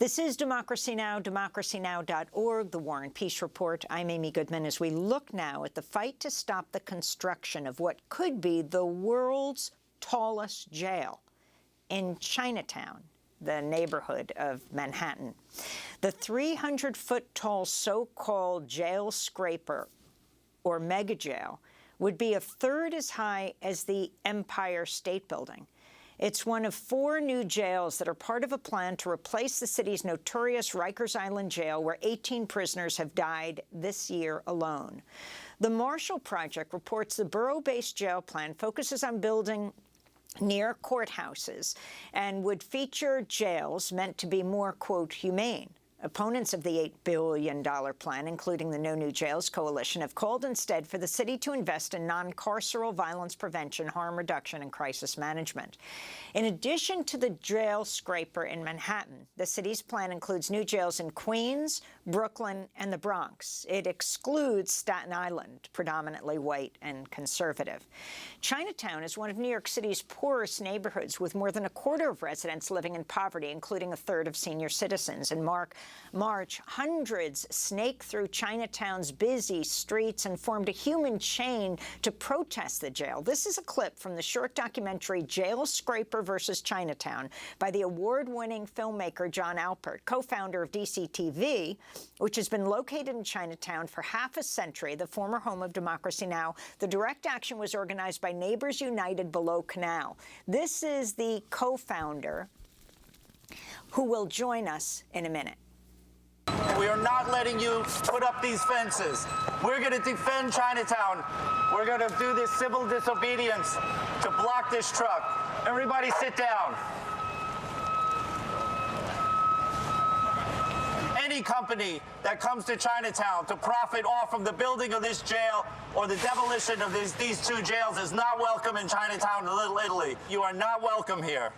This is Democracy Now!, democracynow.org, The War and Peace Report. I'm Amy Goodman as we look now at the fight to stop the construction of what could be the world's tallest jail in Chinatown, the neighborhood of Manhattan. The 300-foot-tall so-called Jailscraper, or megajail, would be a third as high as the Empire State Building. It's one of 4 new jails that are part of a plan to replace the city's notorious Rikers Island jail, where 18 prisoners have died this year alone. The Marshall Project reports the borough-based jail plan focuses on building near courthouses and would feature jails meant to be more, quote, humane. Opponents of the $8 billion plan, including the No New Jails Coalition, have called instead for the city to invest in non-carceral violence prevention, harm reduction, and crisis management. In addition to the Jailscraper in Manhattan, the city's plan includes new jails in Queens, Brooklyn, and the Bronx. It excludes Staten Island, predominantly white and conservative. Chinatown is one of New York City's poorest neighborhoods, with more than a quarter of residents living in poverty, including a third of senior citizens. In March, hundreds snaked through Chinatown's busy streets and formed a human chain to protest the jail. This is a clip from the short documentary Jailscraper versus Chinatown by the award-winning filmmaker Jon Alpert, co-founder of DCTV, which has been located in Chinatown for half a century, the former home of Democracy Now! The direct action was organized by Neighbors United Below Canal. This is the co-founder who will join us in a minute. We are not letting you put up these fences. We're going to defend Chinatown. We're going to do this civil disobedience to block this truck. Everybody sit down. Any company that comes to Chinatown to profit off of the building of this jail or the demolition of these 2 jails is not welcome in Chinatown, Little Italy. You are not welcome here.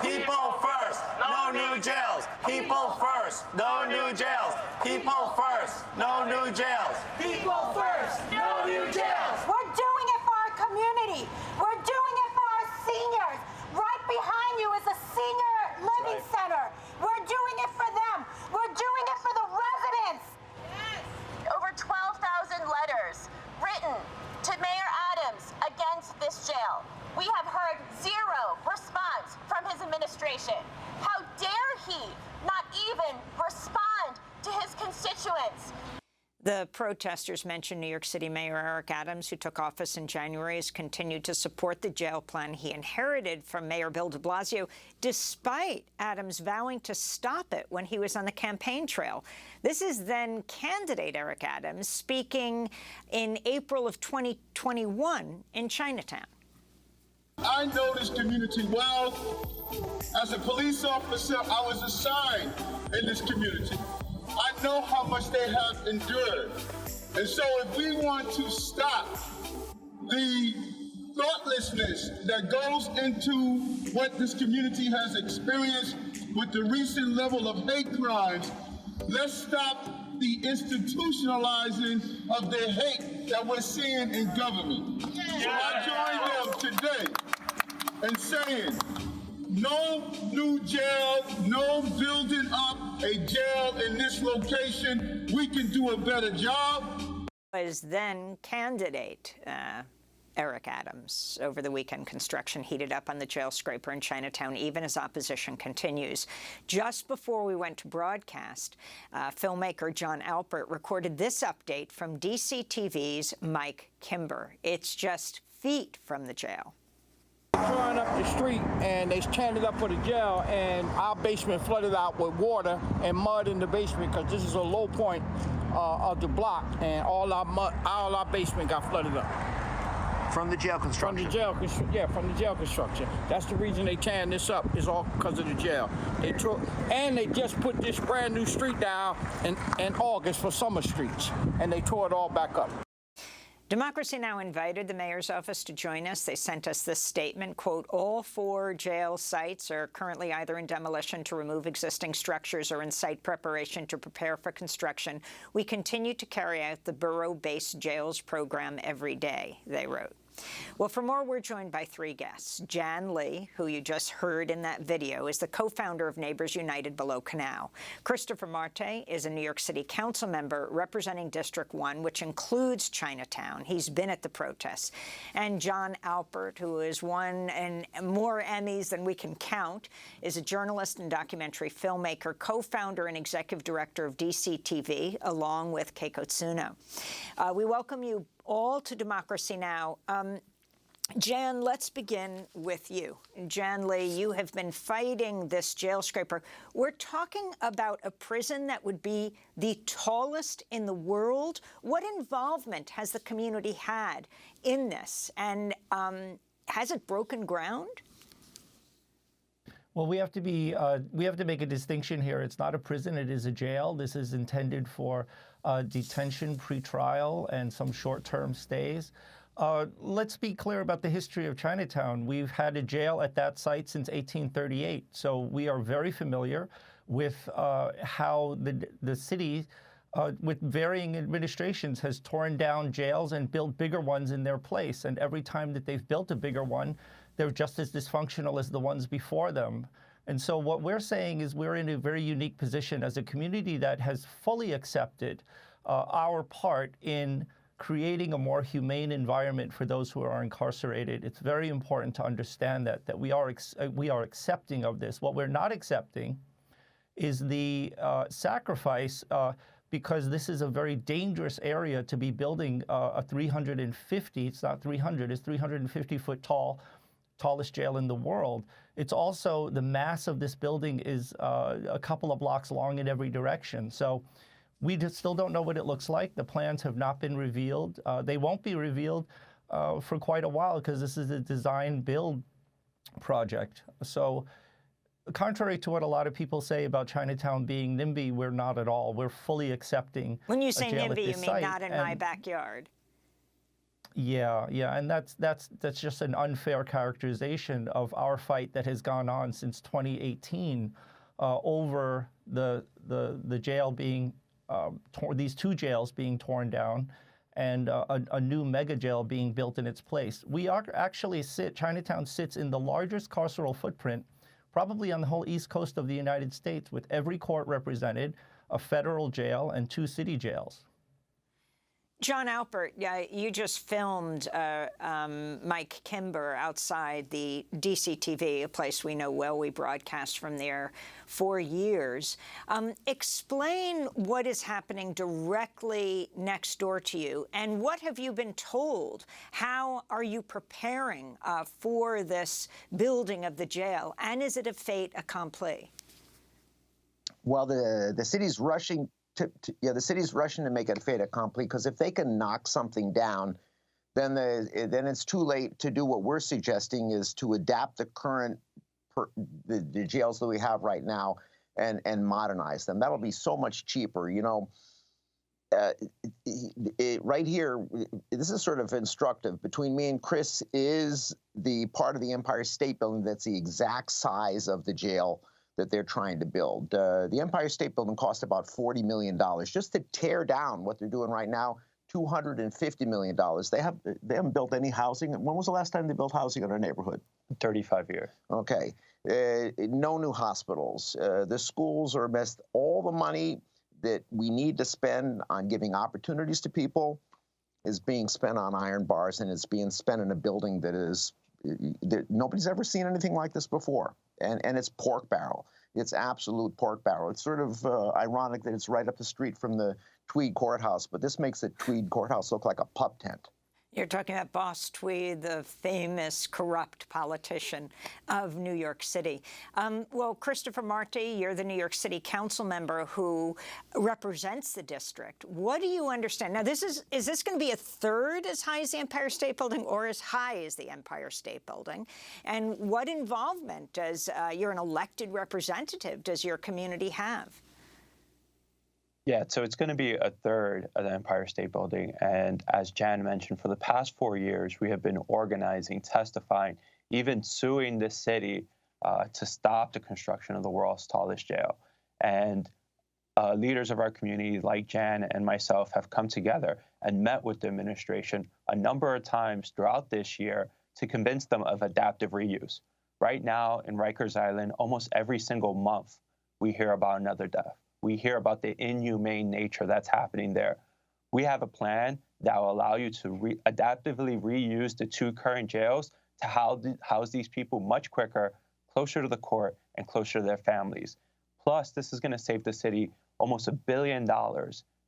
People first, no new jails. People first, no new jails. People first, no new jails. People first, no new jails. We're doing it for our community. We're doing it for our seniors. Right behind you is a senior living center. We're doing it for them. We're doing it for the residents. Yes. Over 12,000 letters written to Mayor Adams against this jail. We have heard 0 response from his administration. How dare he not even respond to his constituents? The protesters mentioned New York City Mayor Eric Adams, who took office in January, has continued to support the jail plan he inherited from Mayor Bill de Blasio, despite Adams vowing to stop it when he was on the campaign trail. This is then candidate Eric Adams speaking in April of 2021 in Chinatown. I know this community well. As a police officer, I was assigned in this community. I know how much they have endured. And so if we want to stop the thoughtlessness that goes into what this community has experienced with the recent level of hate crimes, let's stop the institutionalizing of the hate that we're seeing in government. So I join them today in saying, no new jail, no building up a jail in this location. We can do a better job. Was then candidate Eric Adams. Over the weekend, construction heated up on the Jailscraper in Chinatown, even as opposition continues. Just before we went to broadcast, filmmaker Jon Alpert recorded this update from DCTV's Mike Kimber. It's just feet from the jail. Going up the street, and they standing up for the jail, and our basement flooded out with water and mud in the basement because this is a low point of the block, and all our basement got flooded up. From the jail construction? From the jail construction. That's the reason they tearing this up, is all because of the jail. They just put this brand new street down in August for summer streets, and they tore it all back up. Democracy Now! Invited the mayor's office to join us. They sent us this statement, quote, all 4 jail sites are currently either in demolition to remove existing structures or in site preparation to prepare for construction. We continue to carry out the borough-based jails program every day, they wrote. Well, for more, we're joined by three guests. Jan Lee, who you just heard in that video, is the co-founder of Neighbors United Below Canal. Christopher Marte is a New York City council member representing District 1, which includes Chinatown. He's been at the protests. And Jon Alpert, who has won more Emmys than we can count, is a journalist and documentary filmmaker, co-founder and executive director of DCTV, along with Keiko Tsuno. We welcome you all to Democracy Now! Jan, let's begin with you. Jan Lee, you have been fighting this Jailscraper. We're talking about a prison that would be the tallest in the world. What involvement has the community had in this? And has it broken ground? Well, we have to make a distinction here. It's not a prison, it is a jail. This is intended for detention, pretrial, and some short-term stays. Let's be clear about the history of Chinatown. We've had a jail at that site since 1838, so we are very familiar with how the city, with varying administrations, has torn down jails and built bigger ones in their place. And every time that they've built a bigger one, they're just as dysfunctional as the ones before them. And so what we're saying is we're in a very unique position as a community that has fully accepted our part in creating a more humane environment for those who are incarcerated. It's very important to understand that we are accepting of this. What we're not accepting is the sacrifice, because this is a very dangerous area to be building a 350, it's not 300, it's 350-foot tallest jail in the world. It's also, the mass of this building is a couple of blocks long in every direction. So we just still don't know what it looks like. The plans have not been revealed. They won't be revealed for quite a while because this is a design-build project. So contrary to what a lot of people say about Chinatown being NIMBY, we're not at all. We're fully accepting. When you say NIMBY, you mean site. not in my backyard. Yeah, and that's just an unfair characterization of our fight that has gone on since 2018 over the jail being these two jails being torn down and a new mega jail being built in its place. Chinatown sits in the largest carceral footprint probably on the whole east coast of the United States, with every court represented, a federal jail and 2 city jails. Jon Alpert, you just filmed Mike Kimber outside the DCTV, a place we know well. We broadcast from there for years. Explain what is happening directly next door to you, and what have you been told? How are you preparing for this building of the jail, and is it a fait accompli? Well, the city's rushing. The city's rushing to make it a fait accompli, because if they can knock something down, then it's too late to do what we're suggesting, is to adapt the current the jails that we have right now and modernize them. That'll be so much cheaper. You know, right here, this is sort of instructive. Between me and Chris is the part of the Empire State Building that's the exact size of the jail that they're trying to build. The Empire State Building cost about $40 million. Just to tear down what they're doing right now, $250 million. They haven't built any housing. When was the last time they built housing in our neighborhood? 35 years. Okay. No new hospitals. The schools are messed. All the money that we need to spend on giving opportunities to people is being spent on iron bars, and it's being spent in a building that nobody's ever seen anything like this before. And it's pork barrel. It's absolute pork barrel. It's sort of ironic that it's right up the street from the Tweed Courthouse, but this makes the Tweed Courthouse look like a pub tent. You're talking about Boss Tweed, the famous corrupt politician of New York City. Well, Christopher Marte, you're the New York City council member who represents the district. What do you understand? Now, is this going to be a third as high as the Empire State Building, or as high as the Empire State Building? And what involvement does, you're an elected representative, does your community have? Yeah, so it's going to be a third of the Empire State Building. And as Jan mentioned, for the past 4 years, we have been organizing, testifying, even suing the city to stop the construction of the world's tallest jail. And leaders of our community like Jan and myself have come together and met with the administration a number of times throughout this year to convince them of adaptive reuse. Right now in Rikers Island, almost every single month, we hear about another death. We hear about the inhumane nature that's happening there. We have a plan that will allow you to adaptively reuse the 2 current jails to house these people much quicker, closer to the court, and closer to their families. Plus, this is going to save the city almost $1 billion.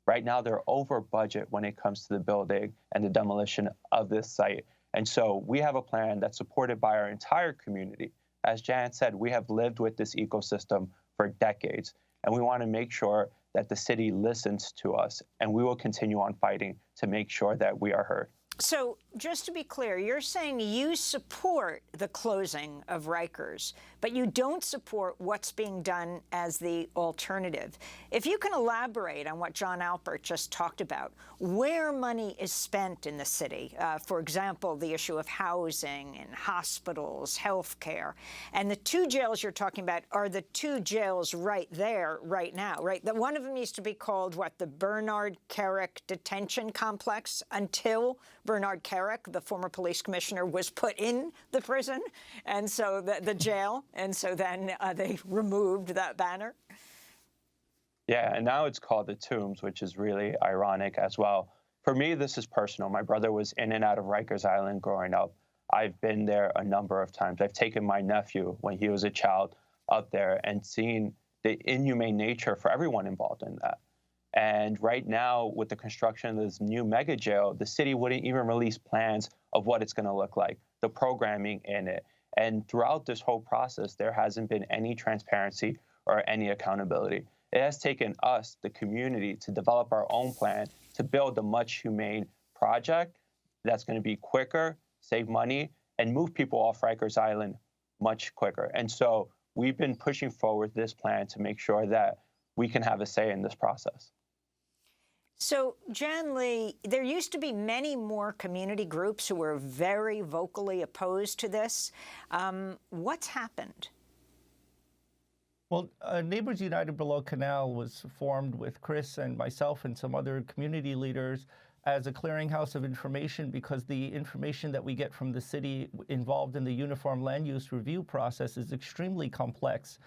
Right now, they're over budget when it comes to the building and the demolition of this site. And so we have a plan that's supported by our entire community. As Jan said, we have lived with this ecosystem for decades, and we want to make sure that the city listens to us, and we will continue on fighting to make sure that we are heard. So just to be clear, you're saying you support the closing of Rikers, but you don't support what's being done as the alternative. If you can elaborate on what Jon Alpert just talked about, where money is spent in the city, for example, the issue of housing and hospitals, health care, and the 2 jails you're talking about are the 2 jails right there, right now, right? The one of them used to be called, what, the Bernard Kerik Detention Complex until Bernard Kerik, the former police commissioner, was put in the prison, and so the jail, and so then they removed that banner. Yeah, and now it's called the Tombs, which is really ironic as well. For me, this is personal. My brother was in and out of Rikers Island growing up. I've been there a number of times. I've taken my nephew when he was a child up there and seen the inhumane nature for everyone involved in that. And right now, with the construction of this new mega jail, the city wouldn't even release plans of what it's going to look like, the programming in it. And throughout this whole process, there hasn't been any transparency or any accountability. It has taken us, the community, to develop our own plan to build a much humane project that's going to be quicker, save money, and move people off Rikers Island much quicker. And so we've been pushing forward this plan to make sure that we can have a say in this process. So, Jan Lee, there used to be many more community groups who were very vocally opposed to this. What's happened? Well, Neighbors United Below Canal was formed with Chris and myself and some other community leaders as a clearinghouse of information because the information that we get from the city involved in the Uniform Land Use Review process is extremely complex.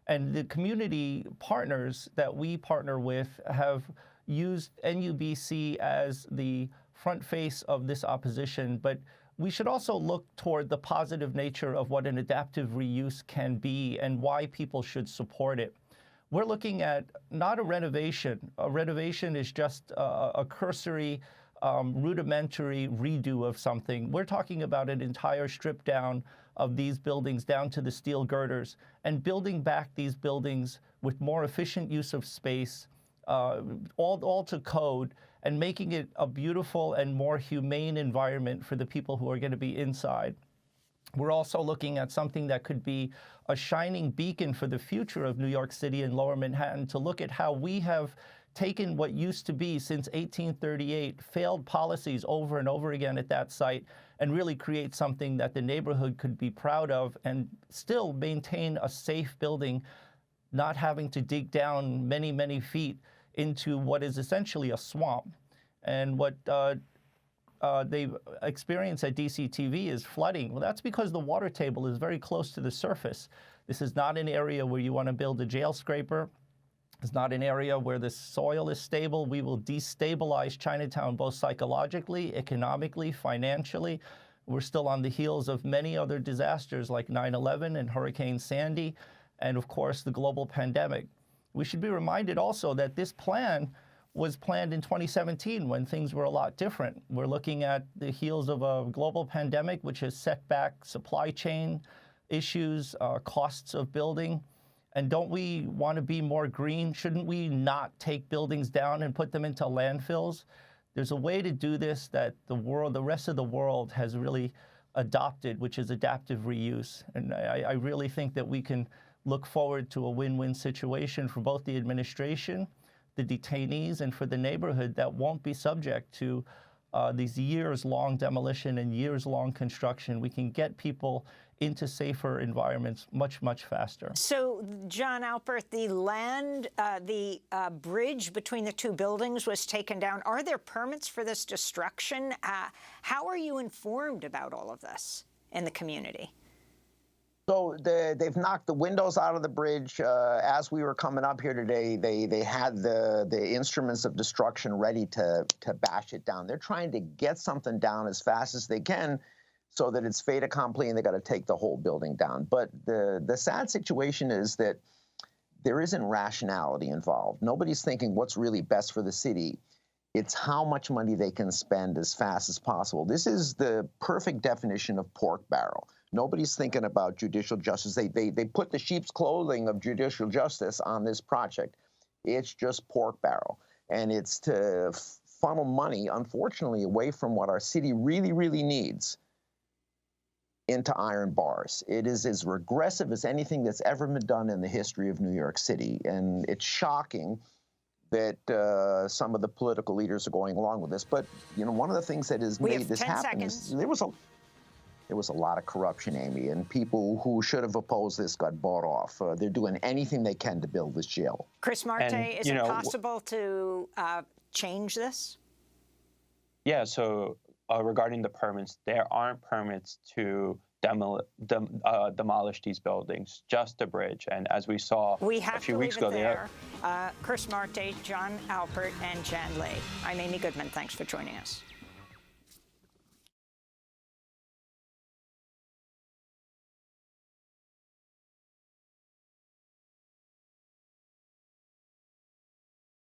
And the community partners that we partner with have used NUBC as the front face of this opposition, but we should also look toward the positive nature of what an adaptive reuse can be and why people should support it. We're looking at not a renovation. A renovation is just a cursory, rudimentary redo of something. We're talking about an entire strip down of these buildings down to the steel girders and building back these buildings with more efficient use of space, all to code, and making it a beautiful and more humane environment for the people who are going to be inside. We're also looking at something that could be a shining beacon for the future of New York City and Lower Manhattan, to look at how we have taken what used to be, since 1838, failed policies over and over again at that site and really create something that the neighborhood could be proud of and still maintain a safe building, not having to dig down many, many feet into what is essentially a swamp. And what they've experienced at DCTV is flooding. Well, that's because the water table is very close to the surface. This is not an area where you want to build a jailscraper. It's not an area where the soil is stable. We will destabilize Chinatown both psychologically, economically, financially. We're still on the heels of many other disasters like 9/11 and Hurricane Sandy, and of course the global pandemic. We should be reminded also that this plan was planned in 2017 when things were a lot different. We're looking at the heels of a global pandemic which has set back supply chain issues, costs of building. And don't we want to be more green? Shouldn't we not take buildings down and put them into landfills? There's a way to do this that the rest of the world has really adopted, which is adaptive reuse. And I really think that we can look forward to a win-win situation for both the administration, the detainees, and for the neighborhood that won't be subject to these years-long demolition and years-long construction. We can get people into safer environments much, much faster. So, Jon Alpert, the land, the bridge between the two buildings was taken down. Are there permits for this destruction? How are you informed about all of this in the community? So they've knocked the windows out of the bridge. As we were coming up here today, they had the instruments of destruction ready to bash it down. They're trying to get something down as fast as they can so that it's fait accompli and they got to take the whole building down. But the sad situation is that there isn't rationality involved. Nobody's thinking what's really best for the city. It's how much money they can spend as fast as possible. This is the perfect definition of pork barrel. Nobody's thinking about judicial justice. They put the sheep's clothing of judicial justice on this project. It's just pork barrel. And it's to funnel money, unfortunately, away from what our city really, really needs into iron bars. It is as regressive as anything that's ever been done in the history of New York City. And it's shocking that some of the political leaders are going along with this. But, you know, one of the things that has made this happen is there was a lot of corruption, Amy, and people who should have opposed this got bought off. They're doing anything they can to build this jail. Chris Marte, is it possible to change this? Yeah, so regarding the permits, there aren't permits to demolish these buildings, just the bridge. And as we saw a few weeks ago, Chris Marte, Jon Alpert, and Jan Lee. I'm Amy Goodman. Thanks for joining us.